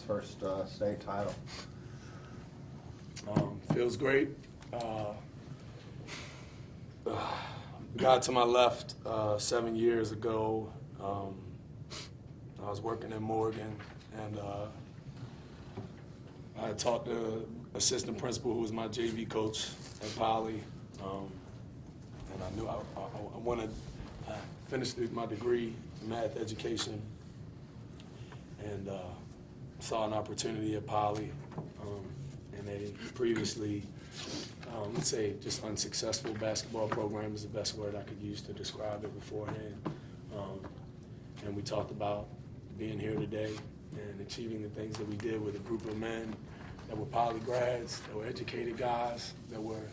first state title? Feels great. The guy to my left 7 years ago, I was working in Morgan, and I had talked to assistant principal who was my JV coach at Poly, and I knew I wanted to finish my degree in math education, and saw an opportunity at Poly, and they previously, let's say, just unsuccessful basketball program is the best word I could use to describe it beforehand. And we talked about being here today and achieving the things that we did with a group of men that were Poly grads, that were educated guys, that were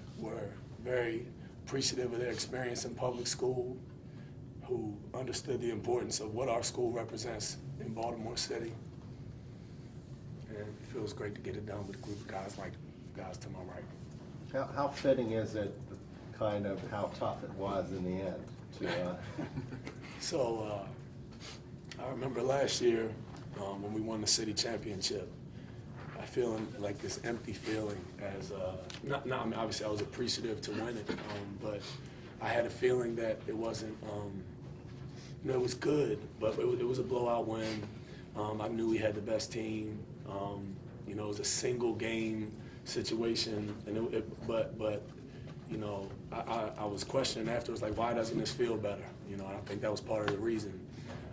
very appreciative of their experience in public school, who understood the importance of what our school represents in Baltimore City. And it feels great to get it done with a group of guys like the guys to my right. How fitting is it, kind of how tough it was in the end? So I remember last year when we won the city championship, I feeling like this empty feeling as, I mean, obviously I was appreciative to win it, but I had a feeling that it wasn't, it was good, but it was a blowout win. I knew we had the best team. It was a single game situation, and I was questioning afterwards, like, why doesn't this feel better? And I think that was part of the reason.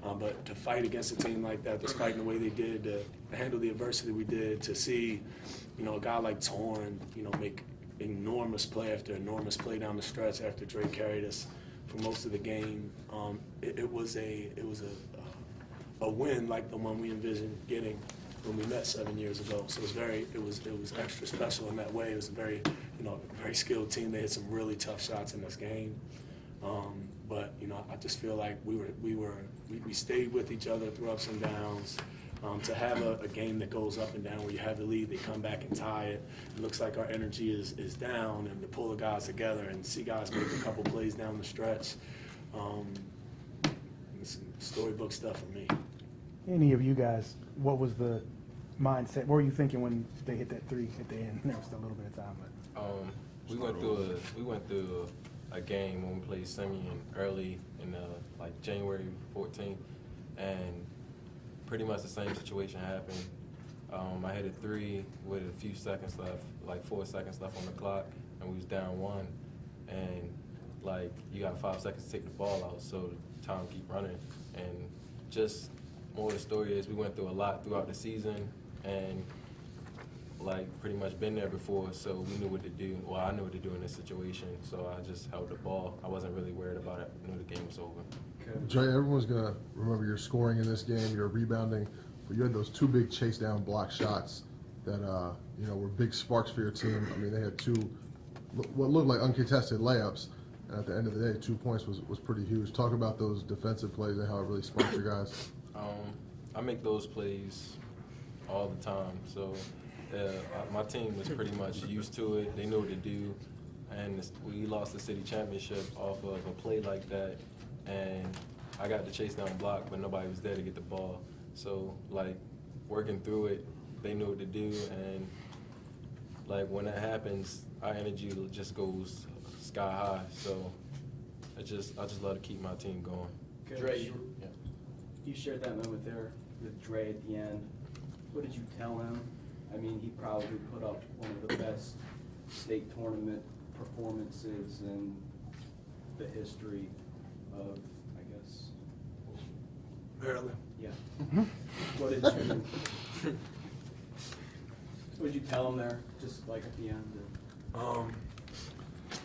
But to fight against a team like that, just fighting the way they did, to handle the adversity we did, to see, a guy like Torn, make enormous play after enormous play down the stretch after Dre carried us for most of the game. It was a win like the one we envisioned getting when we met 7 years ago. So it was extra special in that way. It was a very skilled team. They had some really tough shots in this game. But I just feel like we stayed with each other through ups and downs. To have a game that goes up and down where you have the lead, they come back and tie it. It looks like our energy is down, and to pull the guys together and see guys make a couple plays down the stretch. It's storybook stuff for me. Any of you guys, what was the mindset? What were you thinking when they hit that three at the end? There was still a little bit of time, but we went through a game when we played Simeon early in January 14th, and pretty much the same situation happened. I hit a three with a few seconds left, like 4 seconds left on the clock, and we was down one, and you got 5 seconds to take the ball out, so time keep running. And just more of the story is we went through a lot throughout the season, and pretty much been there before, so we knew what to do. Well, I knew what to do in this situation, so I just held the ball. I wasn't really worried about it. I knew the game was over. Dre, everyone's going to remember your scoring in this game, your rebounding, but you had those two big chase down block shots that were big sparks for your team. I mean, they had two what looked like uncontested layups, and at the end of the day, 2 points was pretty huge. Talk about those defensive plays and how it really sparked your guys. I make those plays all the time, so my team was pretty much used to it. They knew what to do, and we lost the city championship off of a play like that, and I got the chase down block, but nobody was there to get the ball. So, working through it, they knew what to do, and, when that happens, our energy just goes sky high. So, I just love to keep my team going. Dre, you shared that moment there with Dre at the end. What did you tell him? I mean, he probably put up one of the best state tournament performances in the history of, I guess, Maryland. Yeah. What did you tell him there, just at the end?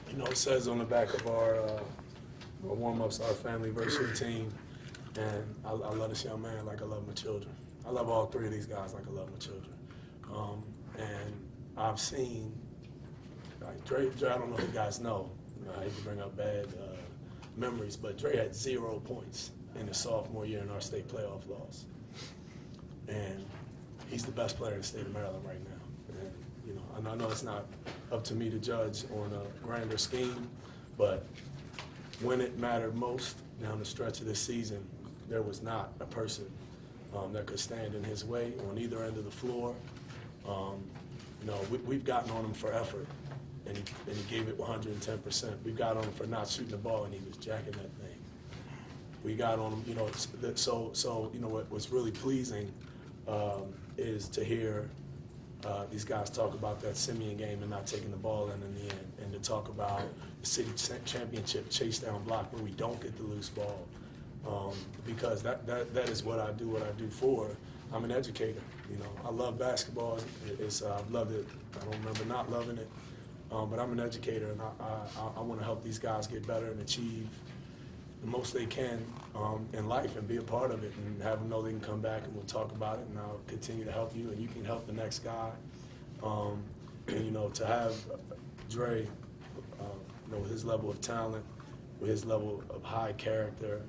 It says on the back of our warm-ups, our family versus your team, and I love this young man like I love my children. I love all three of these guys like I love my children. And I've seen, Dre, I don't know if you guys know, I hate to bring up bad memories, but Dre had 0 points in his sophomore year in our state playoff loss. And he's the best player in the state of Maryland right now. And, I know it's not up to me to judge on a grander scheme, but when it mattered most down the stretch of this season, there was not a person that could stand in his way on either end of the floor. We've gotten on him for effort, and he gave it 110%. We've got on him for not shooting the ball, and he was jacking that thing. We got on him, what's really pleasing is to hear these guys talk about that Simeon game and not taking the ball in the end, and to talk about the city championship chase down block where we don't get the loose ball, because that is what I do for. I'm an educator. I love basketball. I've loved it. I don't remember not loving it, but I'm an educator, and I want to help these guys get better and achieve the most they can in life and be a part of it, and have them know they can come back and we'll talk about it, and I'll continue to help you and you can help the next guy. To have Dre, with his level of talent, with his level of high character,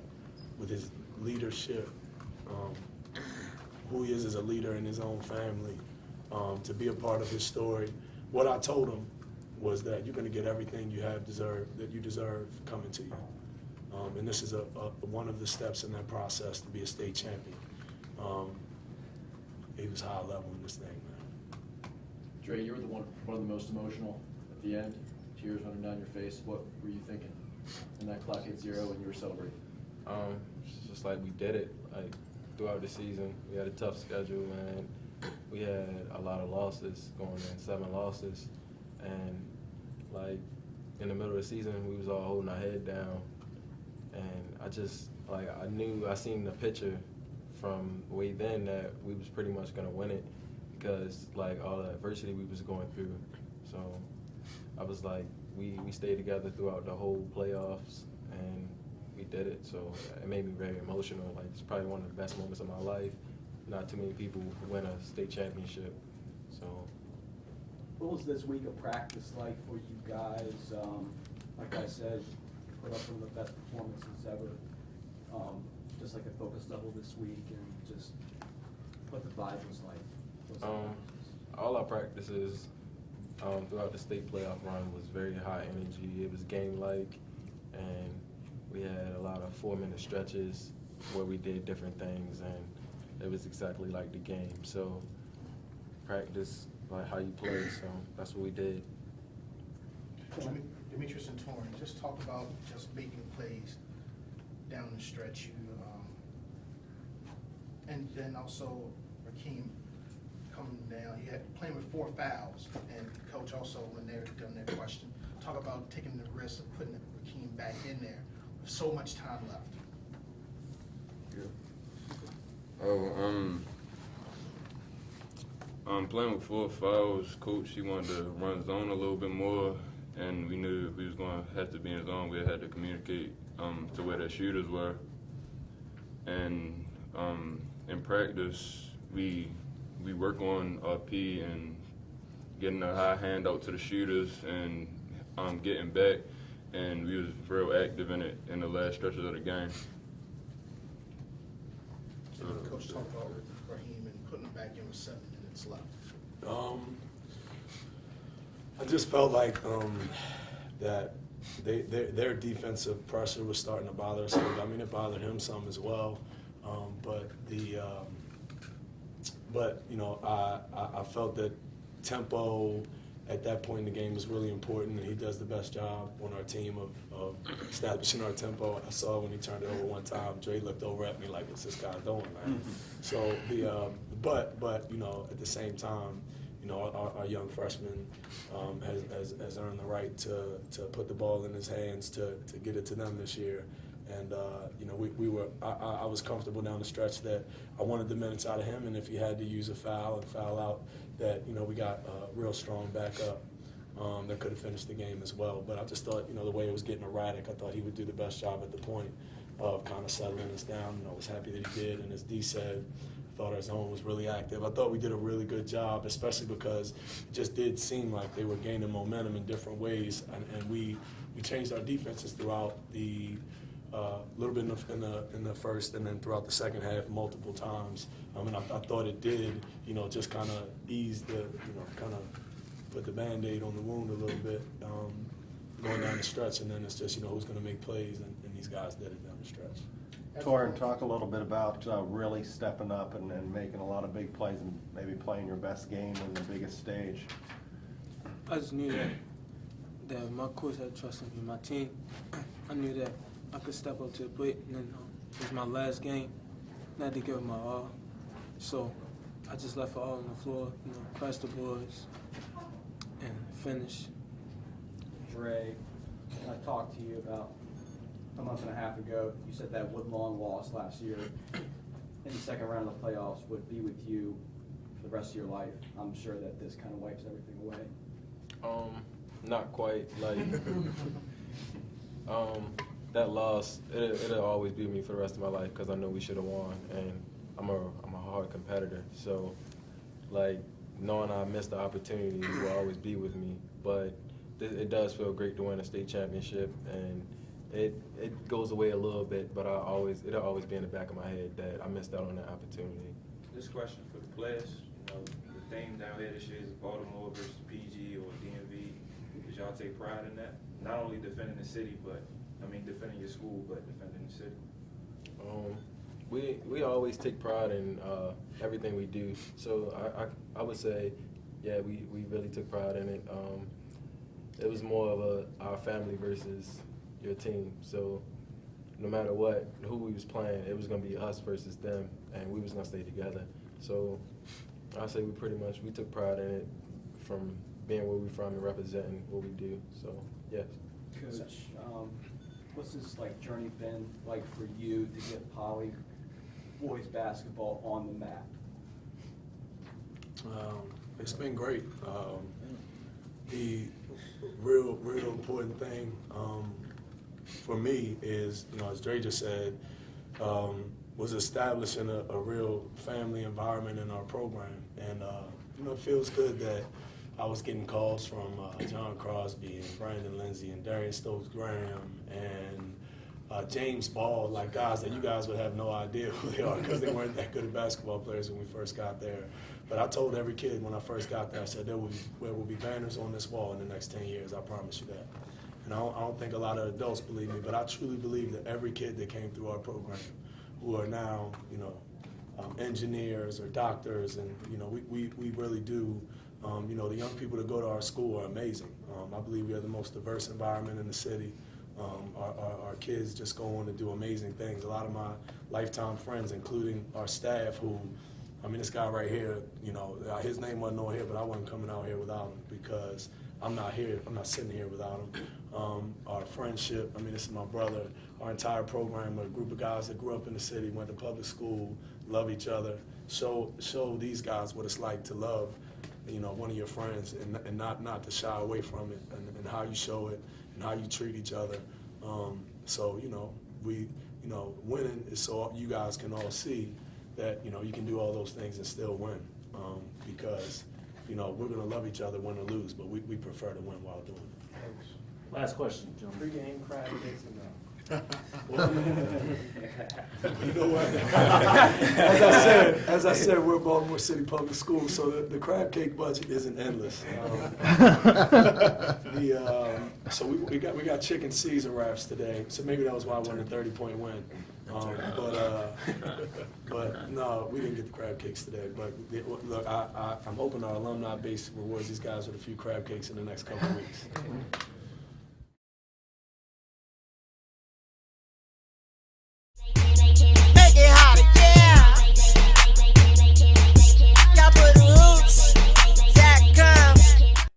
with his leadership, who he is as a leader in his own family, to be a part of his story. What I told him was that you're going to get everything that you deserve coming to you. And this is one of the steps in that process to be a state champion. He was high level in this thing, man. Dre, you were one of the most emotional at the end, tears running down your face. What were you thinking? And that clock hit 0 and you were celebrating. It's just like we did it. Like throughout the season, we had a tough schedule, and we had a lot of losses going in, 7 losses, and like in the middle of the season, we was all holding our head down, and I seen the picture from way then that we was pretty much gonna win it, because like all the adversity we was going through. So I was like, we stayed together throughout the whole playoffs, and we did it. So it made me very emotional. Like, it's probably one of the best moments of my life. Not too many people win a state championship. So What was this week of practice like for you guys? Like I said, put up one of the best performances ever. Just like a focus level this week, and just what the vibe was like. all our practices throughout the state playoff run was very high energy. It was game-like, and we had a lot of 4-minute stretches where we did different things, and it was exactly like the game. So practice like how you play, so that's what we did. Demetrius and Torrin, just talk about just making plays down the stretch. And then also Rakeem coming down. He had playing with 4 fouls, and coach also, when they're done their question, talk about taking the risk of putting Rakeem back in there with so much time left. Playing with 4 fouls, coach, he wanted to run zone a little bit more, and we knew if we was going to have to be in zone, we had to communicate to where the shooters were. And in practice, we work on P and getting a high hand out to the shooters and getting back, and we was real active in it in the last stretches of the game. So coach talked about Raheem and putting him back in with 7 minutes left. I just felt like that their defensive pressure was starting to bother us. I mean, it bothered him some as well. I felt that tempo at that point in the game was really important, and he does the best job on our team of establishing our tempo. I saw when he turned it over one time, Dre looked over at me like, "What's this guy doing, man?" So but at the same time, our young freshman has earned the right to put the ball in his hands to get it to them this year. And I was comfortable down the stretch that I wanted the minutes out of him, and if he had to use a foul and foul out, that we got a real strong backup that could have finished the game as well. But I just thought the way it was getting erratic, I thought he would do the best job at the point of kind of settling us down. And I was happy that he did. And as D said, I thought our zone was really active. I thought we did a really good job, especially because it just did seem like they were gaining momentum in different ways, and we changed our defenses throughout the. Little bit in the first, and then throughout the second half multiple times. And I thought it did, just kind of ease the, kind of put the Band-Aid on the wound a little bit going down the stretch. And then it's just, who's going to make plays, and these guys did it down the stretch. Torrin, talk a little bit about really stepping up and making a lot of big plays and maybe playing your best game on the biggest stage. I just knew that my coach had trust in me, my team. I knew that I could step up to the plate, and then it was my last game. And I had to give it my all. So I just left it all on the floor, crashed the boards, and finished. Dre, I talked to you about a month and a half ago. You said that Woodlawn loss last year in the second round of the playoffs would be with you for the rest of your life. I'm sure that this kind of wipes everything away. Not quite. Like, that loss, it'll always be with me for the rest of my life because I know we should have won, and I'm a hard competitor. So, like, knowing I missed the opportunity will always be with me. But it does feel great to win a state championship, and it goes away a little bit, but it'll always be in the back of my head that I missed out on that opportunity. This question for the players, the theme down here this year is Baltimore versus PG or DMV. Did y'all take pride in that? Not only defending the city, defending your school, but defending the city. We always take pride in everything we do. So I would say, yeah, we really took pride in it. It was more of our family versus your team. So no matter who we was playing, it was gonna be us versus them, and we was gonna stay together. So I say we took pride in it from being where we're from and representing what we do. So yes. Coach, what's this journey been like for you to get Poly boys basketball on the map? It's been great. The real important thing for me is, as Dre just said, was establishing a real family environment in our program. And, it feels good that I was getting calls from John Crosby and Brandon Lindsay and Darius Stokes-Graham and James Ball, guys that you guys would have no idea who they are because they weren't that good at basketball players when we first got there. But I told every kid when I first got there, I said there will be banners on this wall in the next 10 years, I promise you that. And I don't think a lot of adults believe me, but I truly believe that every kid that came through our program who are now, engineers or doctors, and, we really do, the young people that go to our school are amazing. I believe we have the most diverse environment in the city. Our kids just go on to do amazing things. A lot of my lifetime friends, including our staff, this guy right here, his name wasn't on here, but I wasn't coming out here without him because I'm not sitting here without him. Our friendship, this is my brother. Our entire program, a group of guys that grew up in the city, went to public school, love each other. Show these guys what it's like to love, one of your friends and not to shy away from it and how you show it and how you treat each other. Winning is so you guys can all see that, you can do all those things and still win because, we're going to love each other, win or lose, but we prefer to win while doing it. Last question, gentlemen. Pre-game crowd cakes and You know what? As I said, we're Baltimore City Public Schools, so the crab cake budget isn't endless. So we got chicken Caesar wraps today, so maybe that was why I won a 30-point win. But no, we didn't get the crab cakes today. But look, I'm hoping our alumni base rewards these guys with a few crab cakes in the next couple of weeks.